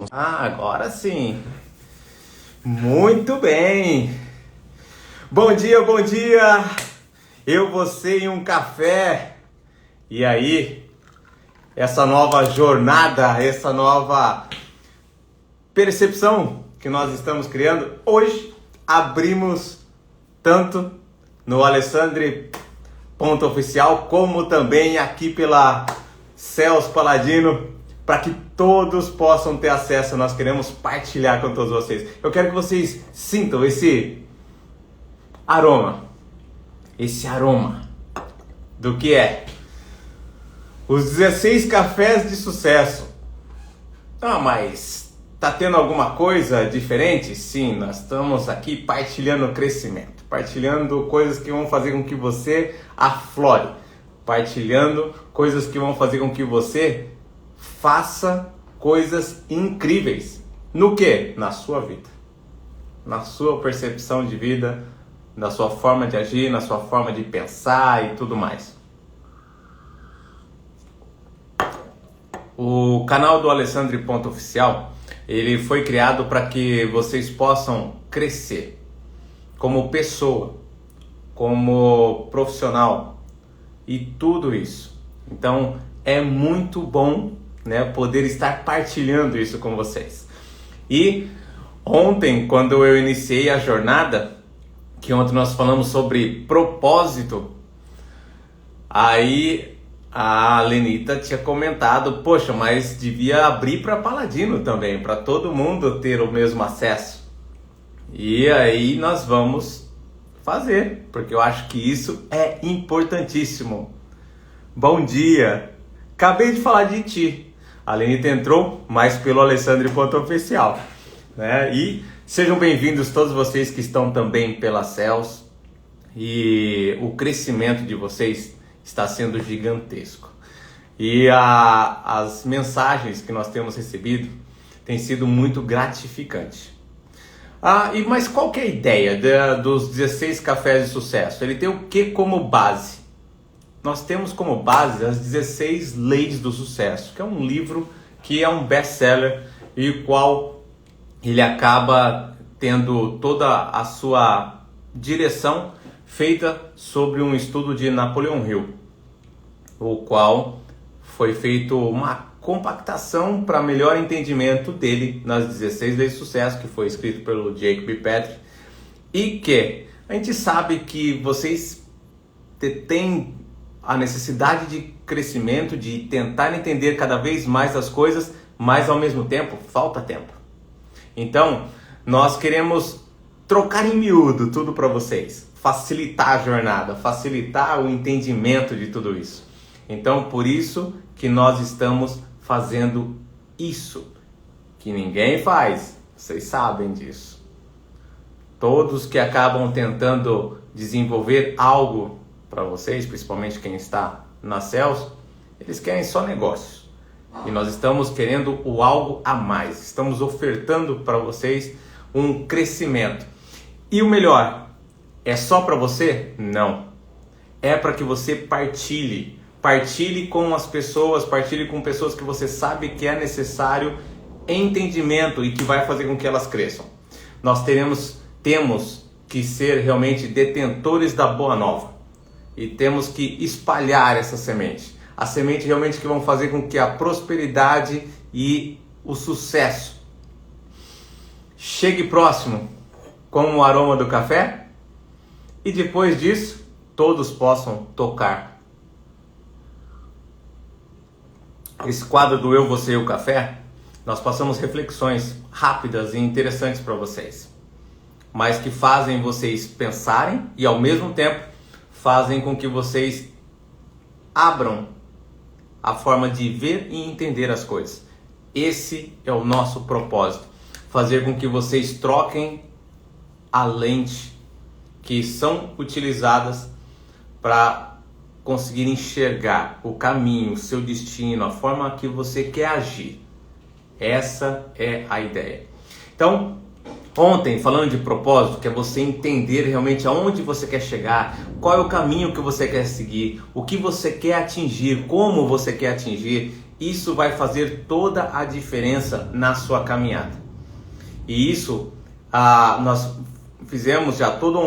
Agora sim. Muito bem. Bom dia, bom dia. Eu, você e um café. E aí? Essa nova jornada, essa nova percepção que nós estamos criando. Hoje abrimos tanto no Alessandri.oficial como também aqui pela Celso Paladino, para que todos possam ter acesso. Nós queremos partilhar com todos vocês. Eu quero que vocês sintam esse aroma do que é os 16 cafés de sucesso. Mas tá tendo alguma coisa diferente? Sim, nós estamos aqui partilhando crescimento, partilhando coisas que vão fazer com que você aflore, partilhando coisas que vão fazer com que você faça coisas incríveis. No que? Na sua vida, na sua percepção de vida, na sua forma de agir, na sua forma de pensar e tudo mais. O canal do Alessandri.oficial, ele foi criado para que vocês possam crescer como pessoa, como profissional e tudo isso. Então é muito bom, né, poder estar partilhando isso com vocês. E ontem, quando eu iniciei a jornada, que ontem nós falamos sobre propósito, aí a Lenita tinha comentado, poxa, mas devia abrir para Paladino também, para todo mundo ter o mesmo acesso. E aí nós vamos fazer, porque eu acho que isso é importantíssimo. Bom dia! Acabei de falar de ti. A Lenita entrou, mas pelo Alessandri.oficial, né? E sejam bem-vindos todos vocês que estão também pela Celso. E o crescimento de vocês está sendo gigantesco. E as mensagens que nós temos recebido têm sido muito gratificantes. Mas qual que é a ideia dos 16 cafés de sucesso? Ele tem o que como base? Nós temos como base as 16 leis do sucesso, que é um livro que é um best-seller e o qual ele acaba tendo toda a sua direção feita sobre um estudo de Napoleon Hill, o qual foi feito uma compactação para melhor entendimento dele nas 16 leis do sucesso, que foi escrito pelo Jacob Petri, e que a gente sabe que vocês têm a necessidade de crescimento, de tentar entender cada vez mais as coisas, mas ao mesmo tempo falta tempo. Então, nós queremos trocar em miúdo tudo para vocês, facilitar a jornada, facilitar o entendimento de tudo isso. Então, por isso que nós estamos fazendo isso, que ninguém faz, vocês sabem disso. Todos que acabam tentando desenvolver algo para vocês, principalmente quem está na Celso, eles querem só negócios. E nós estamos querendo o algo a mais. Estamos ofertando para vocês um crescimento. E o melhor, é só para você? Não. É para que você partilhe. Partilhe com as pessoas, partilhe com pessoas que você sabe que é necessário entendimento e que vai fazer com que elas cresçam. Nós temos que ser realmente detentores da boa nova. E temos que espalhar essa semente. A semente realmente que vão fazer com que a prosperidade e o sucesso chegue próximo com o aroma do café. E depois disso, todos possam tocar. Esse quadro do Eu, Você e o Café, nós passamos reflexões rápidas e interessantes para vocês. Mas que fazem vocês pensarem e ao mesmo tempo fazem com que vocês abram a forma de ver e entender as coisas. Esse é o nosso propósito. Fazer com que vocês troquem a lente que são utilizadas para conseguir enxergar o caminho, o seu destino, a forma que você quer agir. Essa é a ideia. Então, ontem, falando de propósito, que é você entender realmente aonde você quer chegar, qual é o caminho que você quer seguir, o que você quer atingir, como você quer atingir, isso vai fazer toda a diferença na sua caminhada. E isso, nós fizemos já toda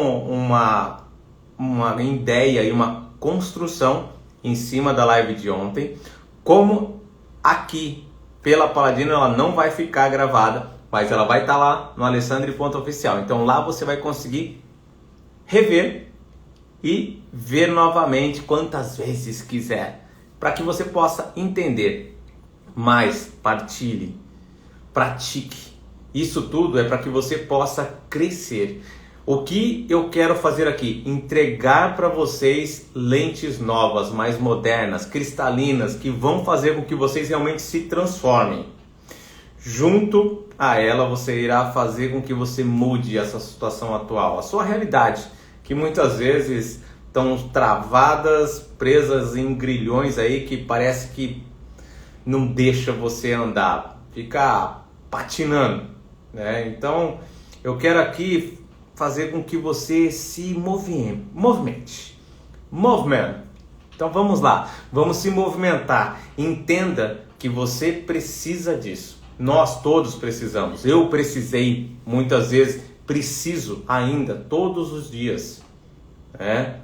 uma ideia e uma construção em cima da live de ontem. Como aqui, pela Paladino, ela não vai ficar gravada, mas ela vai estar lá no Alessandri.oficial. Então lá você vai conseguir rever e ver novamente quantas vezes quiser, para que você possa entender. Mas partilhe, pratique. Isso tudo é para que você possa crescer. O que eu quero fazer aqui? Entregar para vocês lentes novas, mais modernas, cristalinas, que vão fazer com que vocês realmente se transformem. Junto a ela, você irá fazer com que você mude essa situação atual, a sua realidade, que muitas vezes estão travadas, presas em grilhões aí que parece que não deixa você andar, fica patinando, né? Então, eu quero aqui fazer com que você se movimente. Então vamos lá, vamos se movimentar. Entenda que você precisa disso. Nós todos precisamos. Eu precisei muitas vezes, preciso ainda todos os dias, né?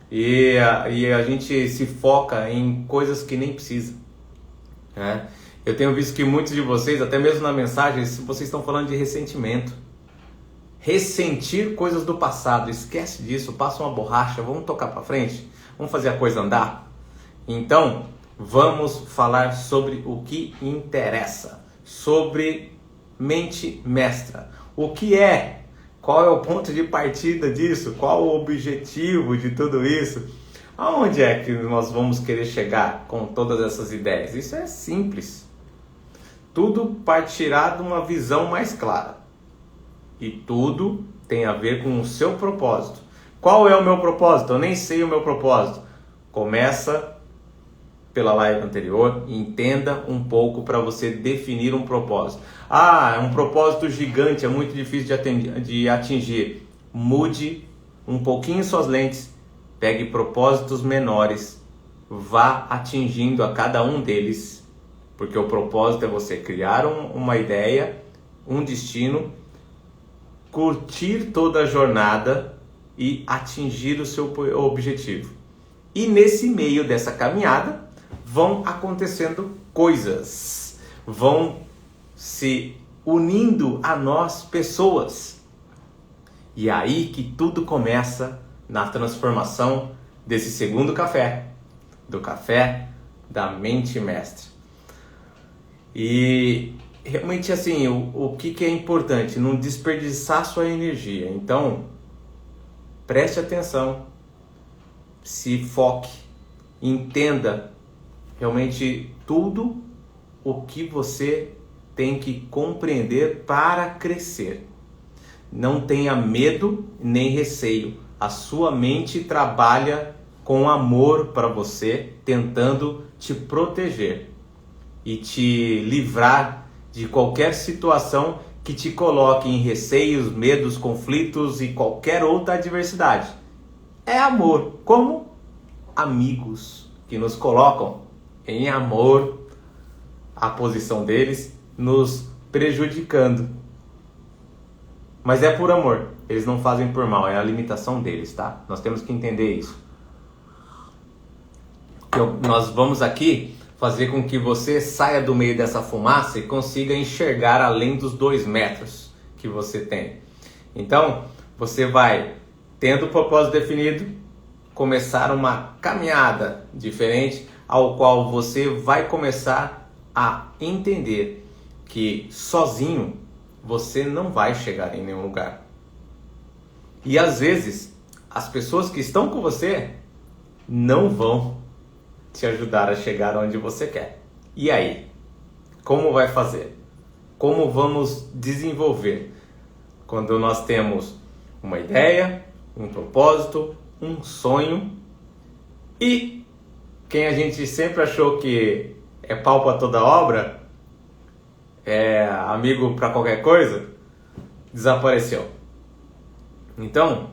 E a gente se foca em coisas que nem precisa, né? Eu tenho visto que muitos de vocês, até mesmo na mensagem, vocês estão falando de ressentimento. Ressentir coisas do passado, esquece disso, passa uma borracha, vamos tocar para frente, vamos fazer a coisa andar. Então, vamos falar sobre o que interessa, sobre mente mestra. O que é? Qual é o ponto de partida disso? Qual o objetivo de tudo isso? Aonde é que nós vamos querer chegar com todas essas ideias? Isso é simples. Tudo partirá de uma visão mais clara. E tudo tem a ver com o seu propósito. Qual é o meu propósito? Eu nem sei o meu propósito. Começa pela live anterior, entenda um pouco para você definir um propósito. É um propósito gigante, é muito difícil de atingir. Mude um pouquinho suas lentes, pegue propósitos menores, vá atingindo a cada um deles, porque o propósito é você criar uma ideia, um destino, curtir toda a jornada e atingir o seu objetivo. E nesse meio dessa caminhada vão acontecendo coisas, vão se unindo a nós pessoas. E aí que tudo começa na transformação desse segundo café, do café da mente mestre. E realmente assim, o que é importante? Não desperdiçar sua energia. Então, preste atenção, se foque, entenda realmente tudo o que você tem que compreender para crescer. Não tenha medo nem receio. A sua mente trabalha com amor para você, tentando te proteger e te livrar de qualquer situação que te coloque em receios, medos, conflitos e qualquer outra adversidade. É amor, como amigos que nos colocam em amor, a posição deles nos prejudicando. Mas é por amor, eles não fazem por mal, é a limitação deles, tá? Nós temos que entender isso. Nós vamos aqui fazer com que você saia do meio dessa fumaça e consiga enxergar além dos 2 metros que você tem. Então, você vai, tendo o propósito definido, começar uma caminhada diferente, ao qual você vai começar a entender que sozinho você não vai chegar em nenhum lugar. E às vezes, as pessoas que estão com você não vão te ajudar a chegar onde você quer. E aí? Como vai fazer? Como vamos desenvolver? Quando nós temos uma ideia, um propósito, um sonho e quem a gente sempre achou que é pau para toda obra, é amigo para qualquer coisa, desapareceu. Então,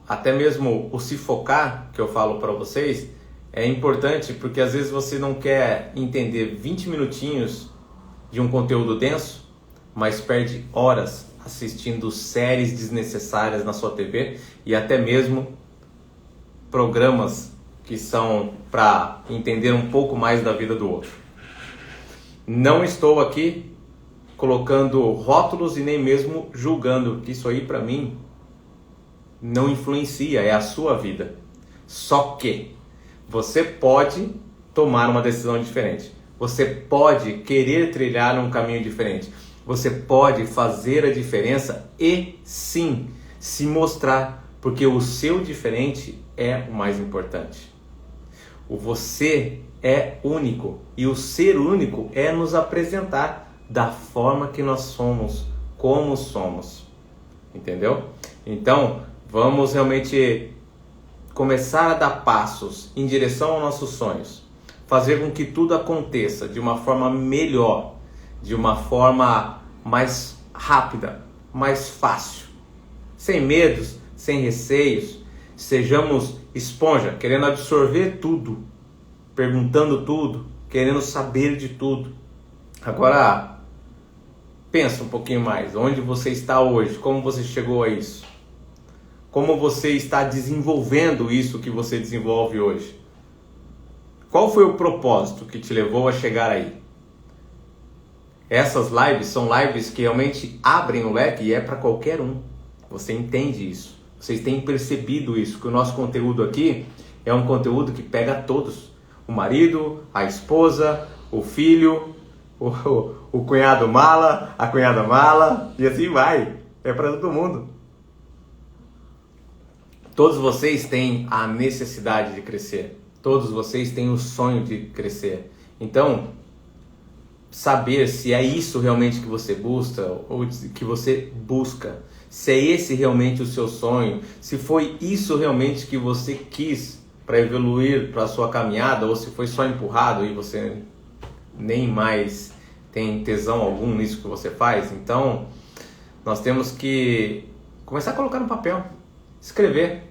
até mesmo o se focar, que eu falo para vocês, É importante porque às vezes você não quer entender 20 minutinhos de um conteúdo denso, mas perde horas assistindo séries desnecessárias na sua TV e até mesmo programas que são para entender um pouco mais da vida do outro. Não estou aqui colocando rótulos e nem mesmo julgando, que isso aí para mim não influencia, é a sua vida. Só que você pode tomar uma decisão diferente. Você pode querer trilhar um caminho diferente. Você pode fazer a diferença e sim se mostrar, porque o seu diferente é o mais importante. O você é único e o ser único é nos apresentar da forma que nós somos, como somos. Entendeu? Então, vamos realmente começar a dar passos em direção aos nossos sonhos. Fazer com que tudo aconteça de uma forma melhor, de uma forma mais rápida, mais fácil. Sem medos, sem receios. Sejamos esponja, querendo absorver tudo, perguntando tudo, querendo saber de tudo. Agora, pensa um pouquinho mais. Onde você está hoje? Como você chegou a isso? Como você está desenvolvendo isso que você desenvolve hoje? Qual foi o propósito que te levou a chegar aí? Essas lives são lives que realmente abrem o leque e é para qualquer um. Você entende isso. Vocês têm percebido isso, que o nosso conteúdo aqui é um conteúdo que pega todos. O marido, a esposa, o filho, o cunhado mala, a cunhada mala, e assim vai. É para todo mundo. Todos vocês têm a necessidade de crescer. Todos vocês têm o sonho de crescer. Então, saber se é isso realmente que você busca ou que você busca. Se é esse realmente o seu sonho, se foi isso realmente que você quis para evoluir para a sua caminhada, ou se foi só empurrado e você nem mais tem tesão algum nisso que você faz. Então, nós temos que começar a colocar no papel, escrever.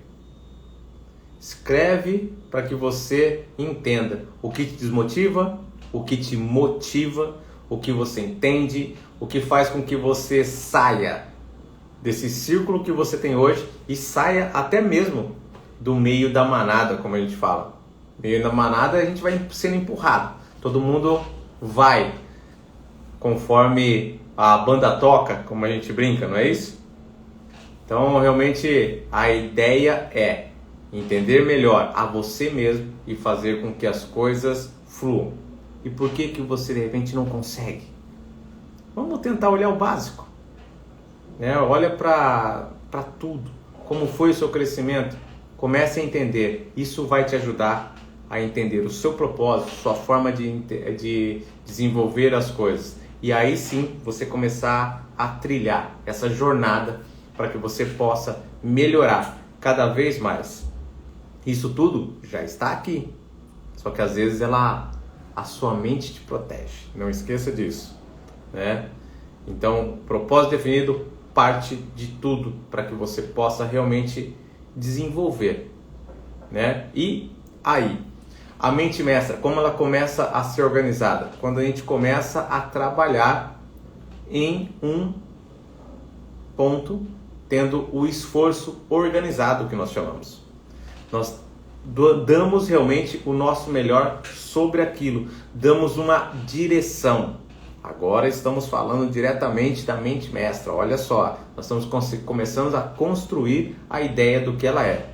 Escreve para que você entenda o que te desmotiva, o que te motiva, o que você entende, o que faz com que você saia desse círculo que você tem hoje e saia até mesmo do meio da manada, como a gente fala. Meio da manada a gente vai sendo empurrado. Todo mundo vai conforme a banda toca, como a gente brinca, não é isso? Então, realmente, a ideia é entender melhor a você mesmo e fazer com que as coisas fluam. E por que que você, de repente, não consegue? Vamos tentar olhar o básico. Olha para tudo. Como foi o seu crescimento? Comece a entender. Isso vai te ajudar a entender o seu propósito, sua forma de desenvolver as coisas. E aí sim, você começar a trilhar essa jornada para que você possa melhorar cada vez mais. Isso tudo já está aqui. Só que às vezes a sua mente te protege. Não esqueça disso. Então, propósito definido parte de tudo para que você possa realmente desenvolver. E aí, a mente mestra, como ela começa a ser organizada? Quando a gente começa a trabalhar em um ponto, tendo o esforço organizado que nós chamamos. Nós damos realmente o nosso melhor sobre aquilo, damos uma direção. Agora estamos falando diretamente da mente mestra. Olha só, nós estamos começando a construir a ideia do que ela é.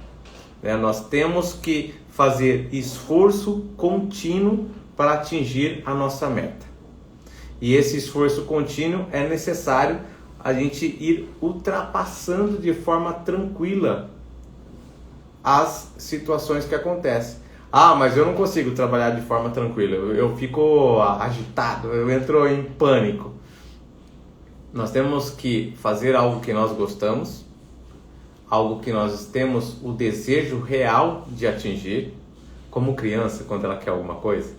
Nós temos que fazer esforço contínuo para atingir a nossa meta. E esse esforço contínuo é necessário a gente ir ultrapassando de forma tranquila as situações que acontecem. Mas eu não consigo trabalhar de forma tranquila, eu fico agitado, eu entro em pânico. Nós temos que fazer algo que nós gostamos, algo que nós temos o desejo real de atingir, como criança, quando ela quer alguma coisa.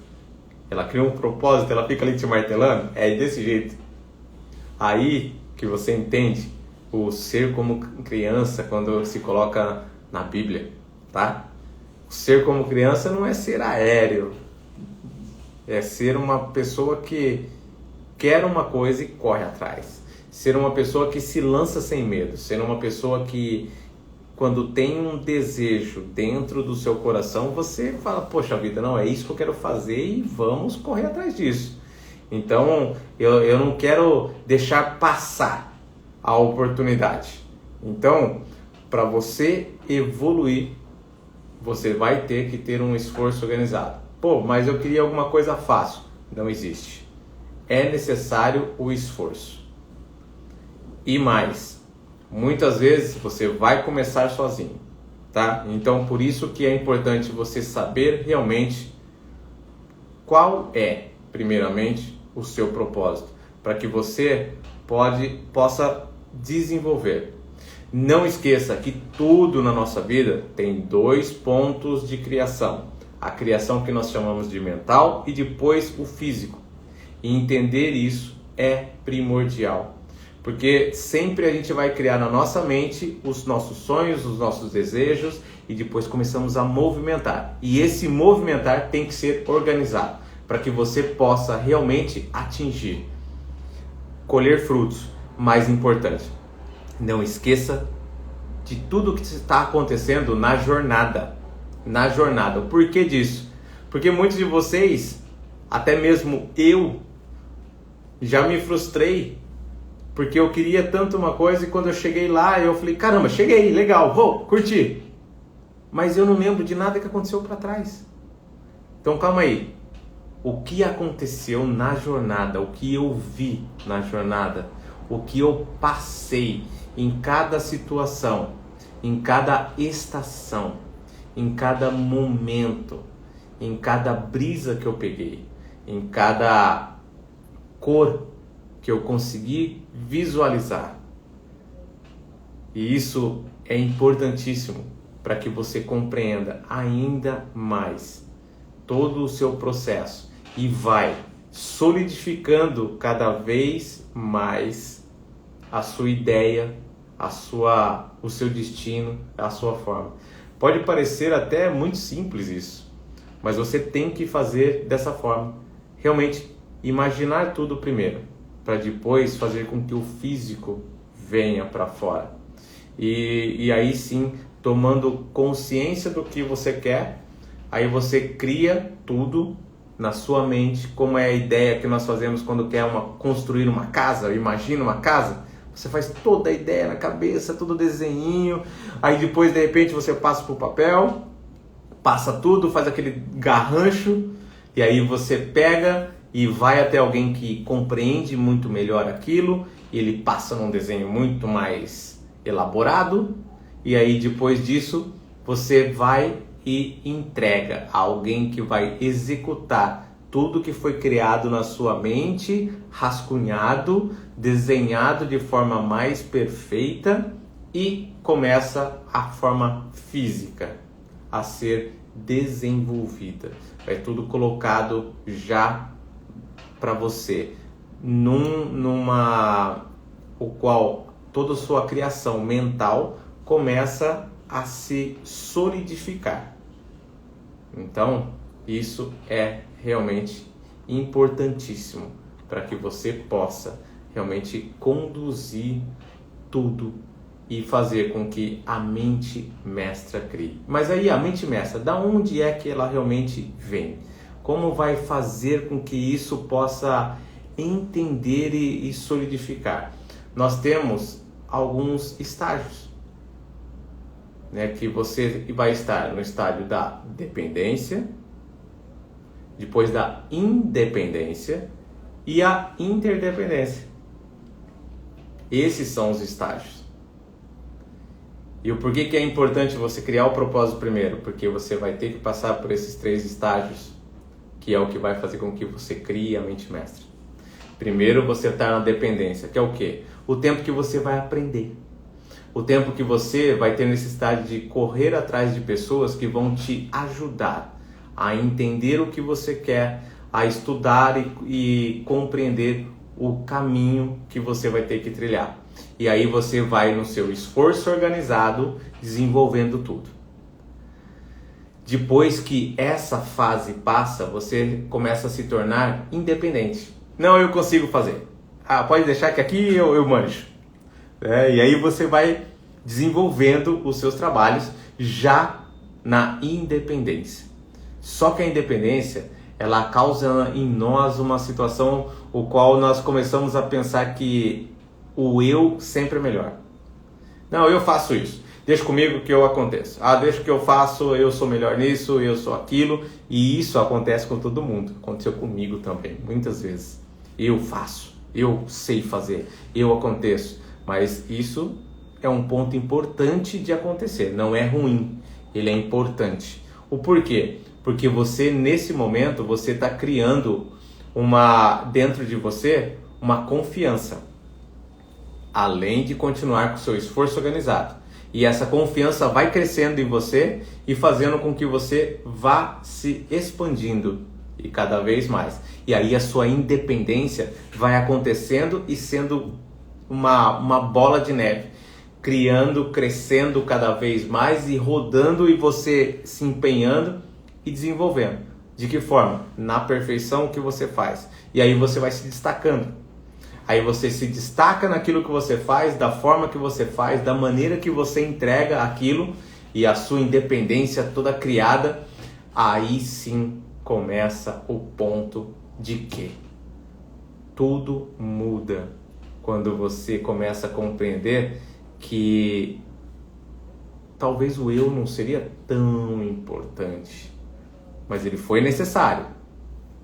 Ela cria um propósito, ela fica ali te martelando, é desse jeito. Aí que você entende o ser como criança quando se coloca na Bíblia, tá? Ser como criança não é ser aéreo, é ser uma pessoa que quer uma coisa e corre atrás. Ser uma pessoa que se lança sem medo, ser uma pessoa que, quando tem um desejo dentro do seu coração, você fala, poxa vida, não, é isso que eu quero fazer e vamos correr atrás disso. Então, eu não quero deixar passar a oportunidade. Então, para você evoluir, você vai ter que ter um esforço organizado. Pô, mas eu queria alguma coisa fácil. Não existe. É necessário o esforço. E mais, muitas vezes você vai começar sozinho, tá? Então, por isso que é importante você saber realmente qual é, primeiramente, o seu propósito, para que você possa desenvolver. Não esqueça que tudo na nossa vida tem 2 pontos de criação. A criação que nós chamamos de mental e depois o físico. E entender isso é primordial. Porque sempre a gente vai criar na nossa mente os nossos sonhos, os nossos desejos e depois começamos a movimentar. E esse movimentar tem que ser organizado para que você possa realmente atingir, colher frutos. Mais importante, não esqueça de tudo que está acontecendo na jornada. Na jornada. O porquê disso? Porque muitos de vocês, até mesmo eu, já me frustrei. Porque eu queria tanto uma coisa e quando eu cheguei lá, eu falei, caramba, cheguei, legal, vou, curti. Mas eu não lembro de nada que aconteceu para trás. Então calma aí. O que aconteceu na jornada, o que eu vi na jornada, o que eu passei em cada situação, em cada estação, em cada momento, em cada brisa que eu peguei, em cada cor que eu consegui visualizar. E isso é importantíssimo para que você compreenda ainda mais todo o seu processo e vai solidificando cada vez mais a sua ideia, o seu destino, a sua forma. Pode parecer até muito simples isso, mas você tem que fazer dessa forma. Realmente imaginar tudo primeiro, para depois fazer com que o físico venha para fora. E aí sim, tomando consciência do que você quer, aí você cria tudo na sua mente, como é a ideia que nós fazemos quando quer construir uma casa, imagina uma casa, você faz toda a ideia na cabeça, todo o desenhinho, aí depois de repente você passa para o papel, passa tudo, faz aquele garrancho, e aí você pega e vai até alguém que compreende muito melhor aquilo, e ele passa num desenho muito mais elaborado, e aí depois disso você vai e entrega a alguém que vai executar tudo que foi criado na sua mente, rascunhado, desenhado de forma mais perfeita, e começa a forma física a ser desenvolvida. Vai tudo colocado já para você, o qual toda a sua criação mental começa a se solidificar. Então, isso é realmente importantíssimo para que você possa realmente conduzir tudo e fazer com que a mente mestra crie. Mas aí a mente mestra, da onde é que ela realmente vem? Como vai fazer com que isso possa entender e solidificar? Nós temos alguns estágios, né, que você vai estar no estágio da dependência, depois da independência e a interdependência. Esses são os estágios. E o porquê que é importante você criar o propósito primeiro? Porque você vai ter que passar por esses 3 estágios, que é o que vai fazer com que você crie a mente mestra. Primeiro você está na dependência, que é o quê? O tempo que você vai aprender. O tempo que você vai ter necessidade de correr atrás de pessoas que vão te ajudar a entender o que você quer, a estudar e compreender o caminho que você vai ter que trilhar. E aí você vai no seu esforço organizado desenvolvendo tudo. Depois que essa fase passa, você começa a se tornar independente. Não, eu consigo fazer. Ah, pode deixar que aqui eu manjo. E aí você vai desenvolvendo os seus trabalhos já na independência. Só que a independência, ela causa em nós uma situação o qual nós começamos a pensar que o eu sempre é melhor. Não, eu faço isso. Deixa comigo que eu aconteço. Ah, deixa que eu faço, eu sou melhor nisso, eu sou aquilo. E isso acontece com todo mundo. Aconteceu comigo também, muitas vezes. Eu faço, eu sei fazer, eu aconteço. Mas isso é um ponto importante de acontecer. Não é ruim, ele é importante. O porquê? Porque você, nesse momento, você está criando dentro de você uma confiança. Além de continuar com o seu esforço organizado. E essa confiança vai crescendo em você e fazendo com que você vá se expandindo e cada vez mais. E aí a sua independência vai acontecendo e sendo uma bola de neve, criando, crescendo cada vez mais e rodando e você se empenhando e desenvolvendo. De que forma? Na perfeição que você faz. E aí você vai se destacando. Aí você se destaca naquilo que você faz, da forma que você faz, da maneira que você entrega aquilo e a sua independência toda criada. Aí sim começa o ponto de que tudo muda quando você começa a compreender que talvez o eu não seria tão importante, mas ele foi necessário,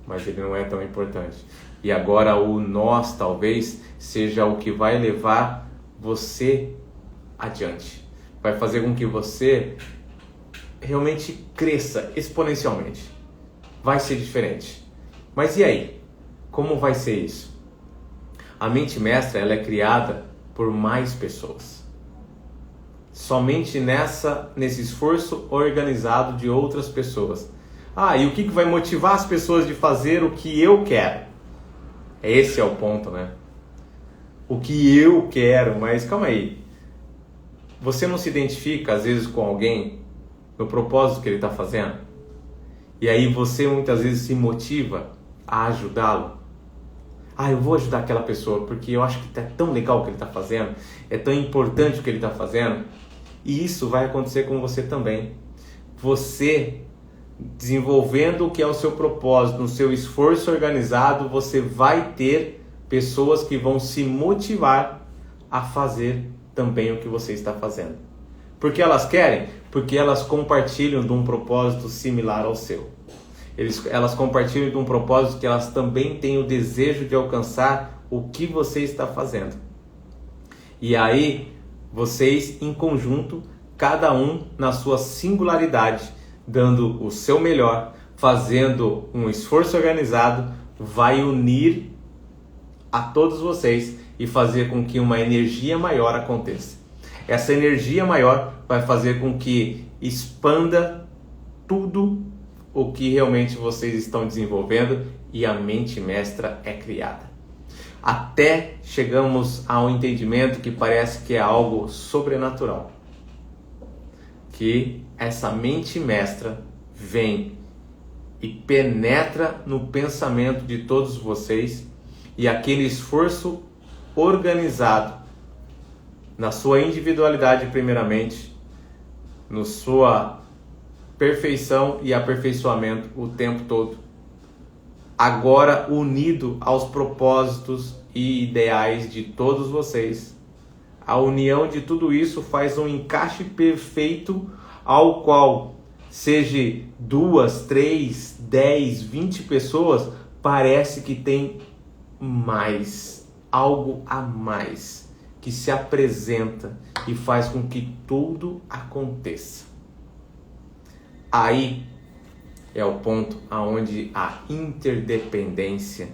mas ele não é tão importante. E agora o nós talvez seja o que vai levar você adiante. Vai fazer com que você realmente cresça exponencialmente. Vai ser diferente. Mas e aí? Como vai ser isso? A mente mestra, ela é criada por mais pessoas. Somente nesse esforço organizado de outras pessoas. Ah, e o que vai motivar as pessoas de fazer o que eu quero? Esse é o ponto, né? O que eu quero, mas calma aí. Você não se identifica às vezes com alguém no propósito que ele está fazendo? E aí você muitas vezes se motiva a ajudá-lo. Ah, eu vou ajudar aquela pessoa porque eu acho que é tão legal o que ele está fazendo, é tão importante o que ele está fazendo. E isso vai acontecer com você também. Você desenvolvendo o que é o seu propósito, no seu esforço organizado, você vai ter pessoas que vão se motivar a fazer também o que você está fazendo. Porque elas querem? Porque elas compartilham de um propósito similar ao seu. Elas compartilham de um propósito que elas também têm o desejo de alcançar o que você está fazendo. E aí, vocês em conjunto, cada um na sua singularidade, dando o seu melhor, fazendo um esforço organizado, vai unir a todos vocês e fazer com que uma energia maior aconteça. Essa energia maior vai fazer com que expanda tudo o que realmente vocês estão desenvolvendo e a mente mestra é criada. Até chegamos a um entendimento que parece que é algo sobrenatural. Que essa mente mestra vem e penetra no pensamento de todos vocês e aquele esforço organizado na sua individualidade primeiramente, na sua perfeição e aperfeiçoamento o tempo todo, agora unido aos propósitos e ideais de todos vocês. A união de tudo isso faz um encaixe perfeito ao qual, seja 2, 3, 10, 20 pessoas, parece que tem mais, algo a mais, que se apresenta e faz com que tudo aconteça. Aí é o ponto onde a interdependência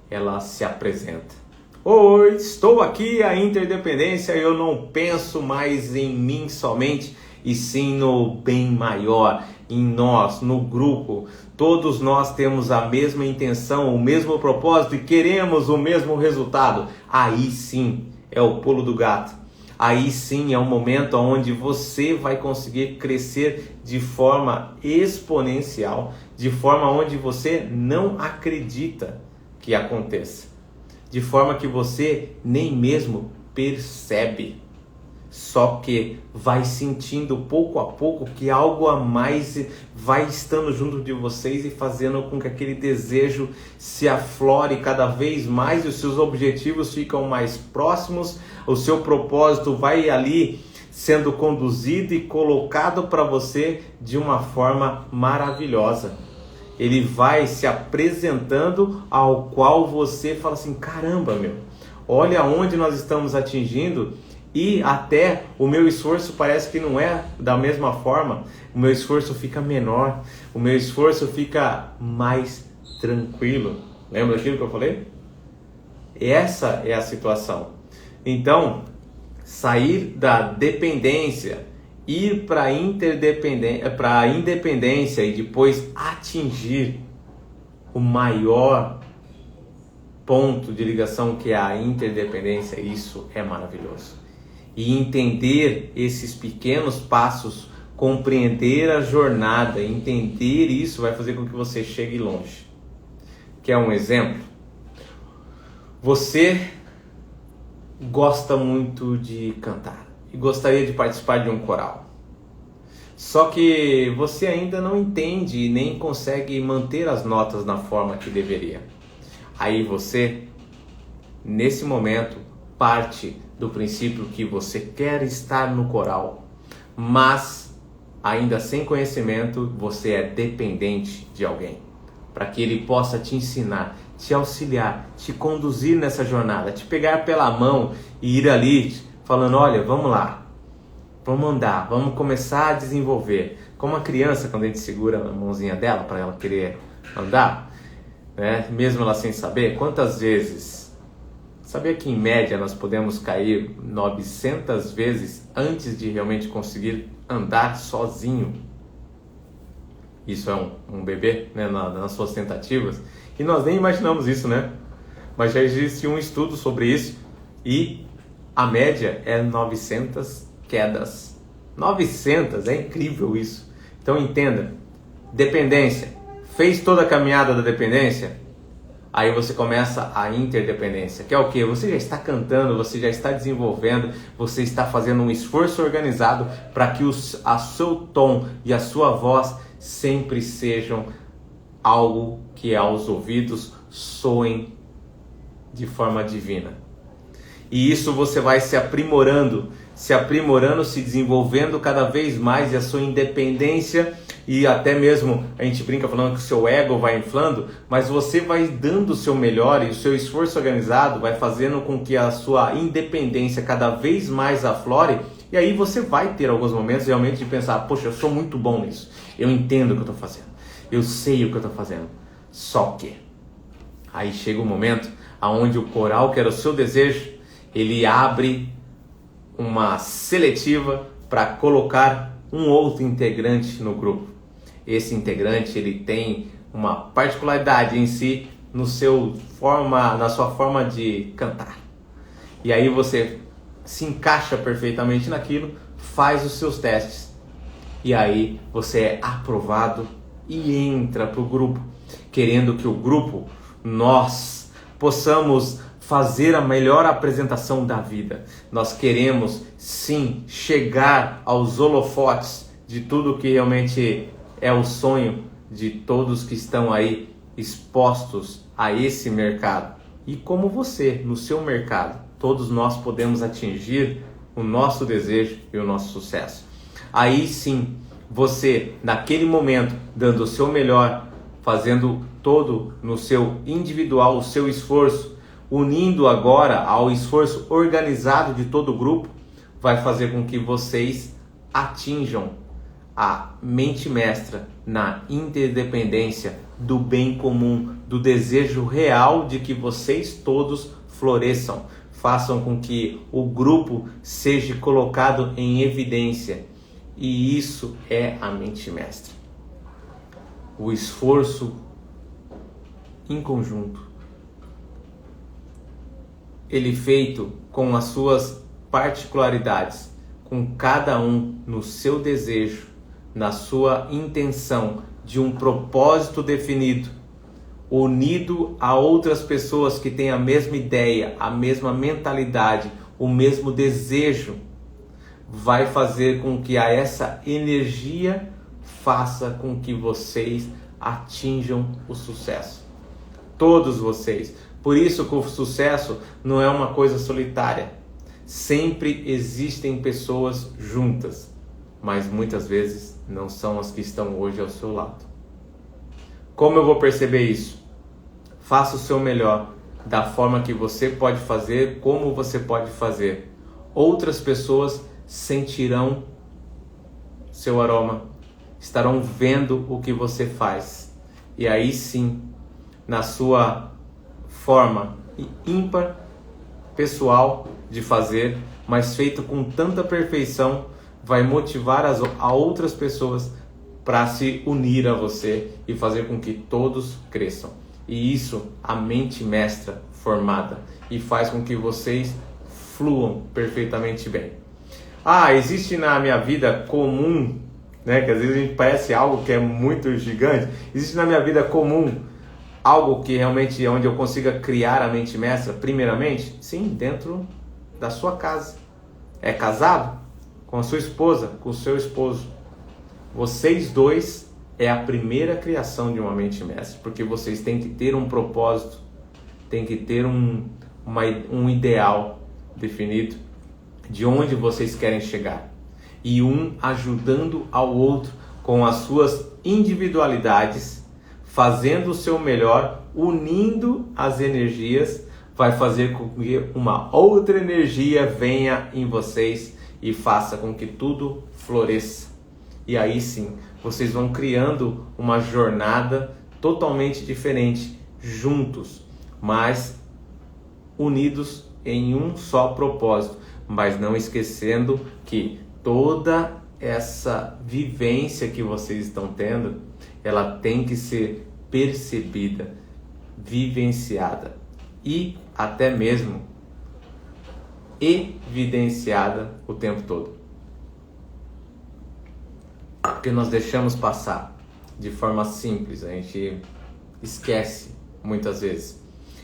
ela se apresenta. Oi, estou aqui, a interdependência, eu não penso mais em mim somente, e sim no bem maior, em nós, no grupo. Todos nós temos a mesma intenção, o mesmo propósito e queremos o mesmo resultado. Aí sim é o pulo do gato. aí sim é um momento onde você vai conseguir crescer de forma exponencial, de forma onde você não acredita que aconteça, de forma que você nem mesmo percebe. Só que vai sentindo pouco a pouco que algo a mais vai estando junto de vocês e fazendo com que aquele desejo se aflore cada vez mais e os seus objetivos ficam mais próximos, o seu propósito vai ali sendo conduzido e colocado para você de uma forma maravilhosa. Ele vai se apresentando ao qual você fala assim, caramba, meu, olha onde nós estamos atingindo. E até o meu esforço parece que não é da mesma forma, o meu esforço fica menor, o meu esforço fica mais tranquilo. Lembra aquilo que eu falei? Essa é a situação. Então, sair da dependência, ir para a independência e depois atingir o maior ponto de ligação que é a interdependência, isso é maravilhoso. E entender esses pequenos passos, compreender a jornada, entender isso vai fazer com que você chegue longe. Quer um exemplo? Você gosta muito de cantar e gostaria de participar de um coral. Só que você ainda não entende e nem consegue manter as notas na forma que deveria. Aí você, nesse momento, parte do princípio que você quer estar no coral, mas ainda sem conhecimento, você é dependente de alguém, para que ele possa te ensinar, te auxiliar, te conduzir nessa jornada, te pegar pela mão e ir ali falando, olha, vamos lá, vamos andar, vamos começar a desenvolver. Como a criança, quando a gente segura a mãozinha dela para ela querer andar, né? Mesmo ela sem saber, quantas vezes... Sabia que em média nós podemos cair 900 vezes antes de realmente conseguir andar sozinho? Isso é um bebê, né, nas suas tentativas. E nós nem imaginamos isso, né? Mas já existe um estudo sobre isso e a média é 900 quedas. 900, é incrível isso. Então entenda, dependência. Fez toda a caminhada da dependência? Aí você começa a interdependência, que é o quê? Você já está cantando, você já está desenvolvendo, você está fazendo um esforço organizado para que o seu tom e a sua voz sempre sejam algo que aos ouvidos soem de forma divina. E isso você vai se aprimorando, se desenvolvendo cada vez mais e a sua independência e até mesmo a gente brinca falando que o seu ego vai inflando, mas você vai dando o seu melhor e o seu esforço organizado vai fazendo com que a sua independência cada vez mais aflore e aí você vai ter alguns momentos realmente de pensar, poxa, eu sou muito bom nisso, eu entendo o que eu estou fazendo, eu sei o que eu estou fazendo, só que aí chega o momento onde o coral, que era o seu desejo, ele abre uma seletiva para colocar um outro integrante no grupo. Esse integrante ele tem uma particularidade em si na sua forma de cantar. E aí você se encaixa perfeitamente naquilo, faz os seus testes. E aí você é aprovado e entra para o grupo, querendo que o grupo, nós, possamos fazer a melhor apresentação da vida. Nós queremos sim chegar aos holofotes de tudo que realmente é o sonho de todos que estão aí expostos a esse mercado. E como você, no seu mercado, todos nós podemos atingir o nosso desejo e o nosso sucesso. Aí sim, você, naquele momento, dando o seu melhor, fazendo todo no seu individual, o seu esforço, unindo agora ao esforço organizado de todo o grupo, vai fazer com que vocês atinjam a mente mestra na interdependência do bem comum, do desejo real de que vocês todos floresçam, façam com que o grupo seja colocado em evidência. E isso é a mente mestra. O esforço em conjunto, ele feito com as suas particularidades, com cada um no seu desejo, na sua intenção de um propósito definido, unido a outras pessoas que têm a mesma ideia, a mesma mentalidade, o mesmo desejo, vai fazer com que essa energia faça com que vocês atinjam o sucesso. Todos vocês. Por isso que o sucesso não é uma coisa solitária. Sempre existem pessoas juntas, mas muitas vezes não são as que estão hoje ao seu lado. Como eu vou perceber isso? Faça o seu melhor, da forma que você pode fazer, como você pode fazer. Outras pessoas sentirão seu aroma, estarão vendo o que você faz. E aí sim, na sua forma ímpar, pessoal de fazer, mas feito com tanta perfeição, vai motivar a outras pessoas para se unir a você e fazer com que todos cresçam. E isso, a mente mestra formada, e faz com que vocês fluam perfeitamente bem. Existe na minha vida comum, né, que às vezes a gente parece algo que é muito gigante, existe na minha vida comum algo que realmente é onde eu consiga criar a mente mestra, primeiramente? Sim, dentro da sua casa. É casado? Com a sua esposa, com o seu esposo. Vocês dois é a primeira criação de uma mente mestra, porque vocês têm que ter um propósito, têm que ter um ideal definido de onde vocês querem chegar. E um ajudando ao outro com as suas individualidades, fazendo o seu melhor, unindo as energias, vai fazer com que uma outra energia venha em vocês e faça com que tudo floresça. E aí sim, vocês vão criando uma jornada totalmente diferente, juntos, mas unidos em um só propósito, mas não esquecendo que toda essa vivência que vocês estão tendo, ela tem que ser percebida, vivenciada e até mesmo evidenciada o tempo todo. Porque nós deixamos passar de forma simples, a gente esquece muitas vezes.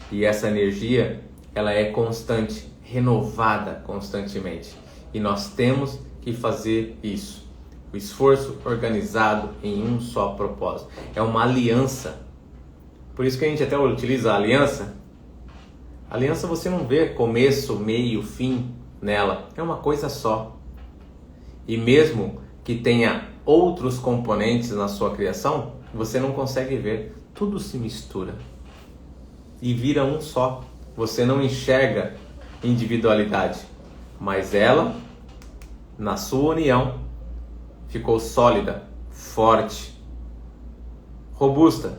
E essa energia, ela é constante, renovada constantemente. E nós temos que fazer isso. O esforço organizado em um só propósito. É uma aliança. Por isso que a gente até utiliza a aliança. A aliança você não vê começo, meio, fim nela. É uma coisa só. E mesmo que tenha outros componentes na sua criação, você não consegue ver. Tudo se mistura. E vira um só. Você não enxerga individualidade. Mas ela, na sua união, ficou sólida, forte, robusta,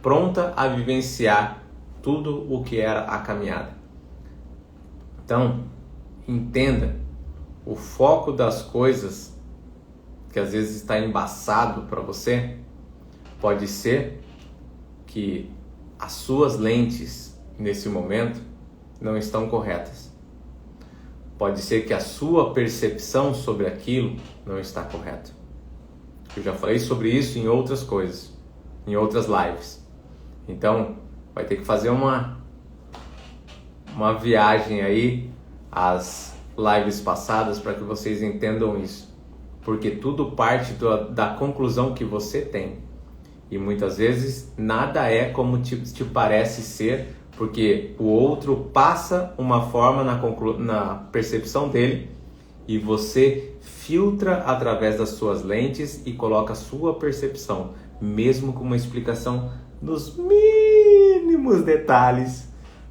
pronta a vivenciar tudo o que era a caminhada. Então, entenda, o foco das coisas que às vezes está embaçado para você, pode ser que as suas lentes nesse momento não estão corretas. Pode ser que a sua percepção sobre aquilo não está correta. Eu já falei sobre isso em outras coisas, em outras lives. Então, vai ter que fazer uma viagem aí às lives passadas para que vocês entendam isso. Porque tudo parte da conclusão que você tem. E muitas vezes nada é como te parece ser, porque o outro passa uma forma na percepção dele e você filtra através das suas lentes e coloca a sua percepção, mesmo com uma explicação nos mínimos detalhes,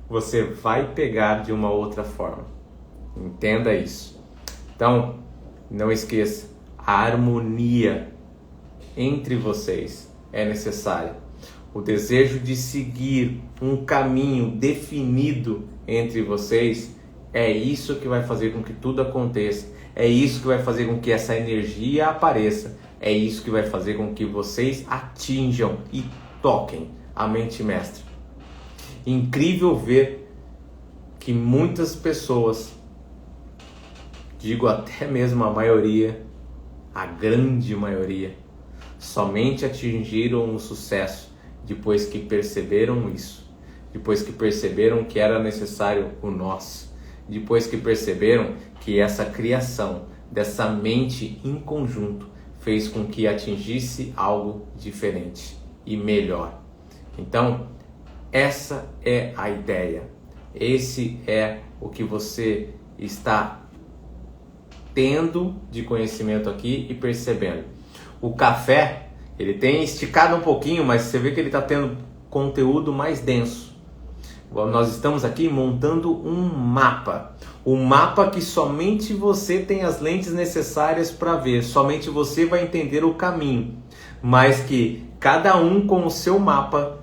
você vai pegar de uma outra forma. Entenda isso. Então, não esqueça, a harmonia entre vocês é necessária. O desejo de seguir um caminho definido entre vocês, é isso que vai fazer com que tudo aconteça. É isso que vai fazer com que essa energia apareça. É isso que vai fazer com que vocês atinjam e toquem a mente mestra. Incrível ver que muitas pessoas, digo até mesmo a maioria, a grande maioria, somente atingiram o sucesso depois que perceberam isso, depois que perceberam que era necessário o nós, depois que perceberam que essa criação dessa mente em conjunto fez com que atingisse algo diferente e melhor. Então, essa é a ideia. Esse é o que você está tendo de conhecimento aqui e percebendo. O café, ele tem esticado um pouquinho, mas você vê que ele está tendo conteúdo mais denso. Nós estamos aqui montando um mapa. Um mapa que somente você tem as lentes necessárias para ver. Somente você vai entender o caminho. Mas que cada um com o seu mapa,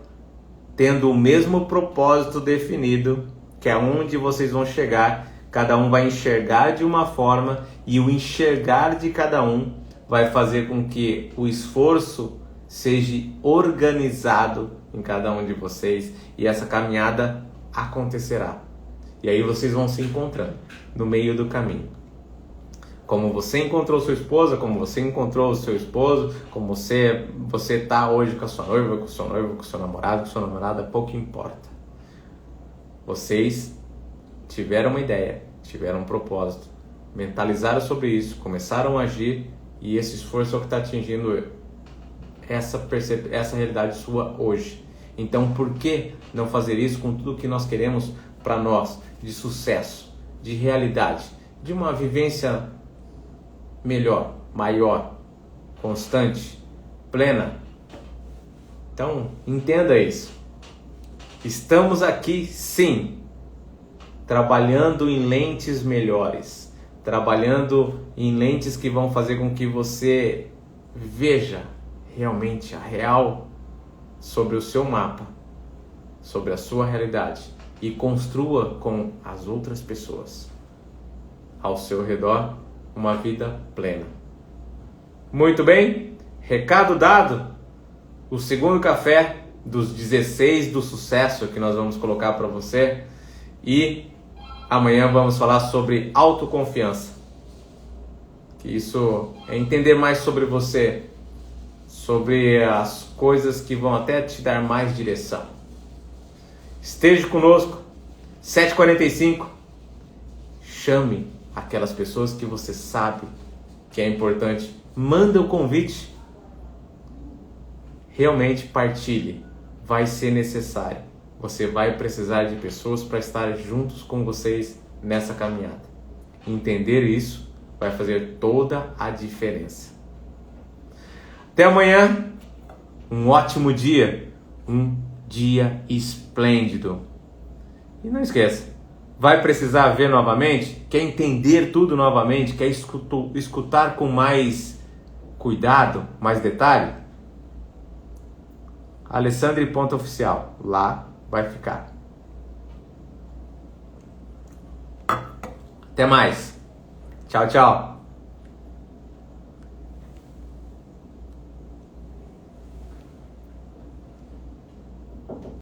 tendo o mesmo propósito definido, que é onde vocês vão chegar, cada um vai enxergar de uma forma e o enxergar de cada um vai fazer com que o esforço seja organizado em cada um de vocês e essa caminhada acontecerá. E aí vocês vão se encontrando no meio do caminho. Como você encontrou sua esposa, como você encontrou o seu esposo, como você está hoje com a sua noiva, com o seu noivo, com o seu namorado, com a sua namorada, pouco importa. Vocês tiveram uma ideia, tiveram um propósito, mentalizaram sobre isso, começaram a agir e esse esforço é o que está atingindo essa realidade sua hoje. Então, por que não fazer isso com tudo que nós queremos para nós, de sucesso, de realidade, de uma vivência melhor, maior, constante, plena? Então, entenda isso. Estamos aqui, sim, trabalhando em lentes melhores, trabalhando em lentes que vão fazer com que você veja realmente a real sobre o seu mapa, sobre a sua realidade e construa com as outras pessoas ao seu redor uma vida plena. Muito bem, recado dado. O segundo café dos 16 do sucesso que nós vamos colocar para você e amanhã vamos falar sobre autoconfiança. Que isso é entender mais sobre você, sobre as coisas que vão até te dar mais direção. Esteja conosco, 7h45, chame aquelas pessoas que você sabe que é importante, manda o convite, realmente partilhe, vai ser necessário, você vai precisar de pessoas para estar juntos com vocês nessa caminhada. Entender isso vai fazer toda a diferença. Até amanhã, um ótimo dia, um dia esplêndido. E não esqueça, vai precisar ver novamente? Quer entender tudo novamente? Quer escutar com mais cuidado, mais detalhe? Alessandri.oficial, lá vai ficar. Até mais. Tchau, tchau.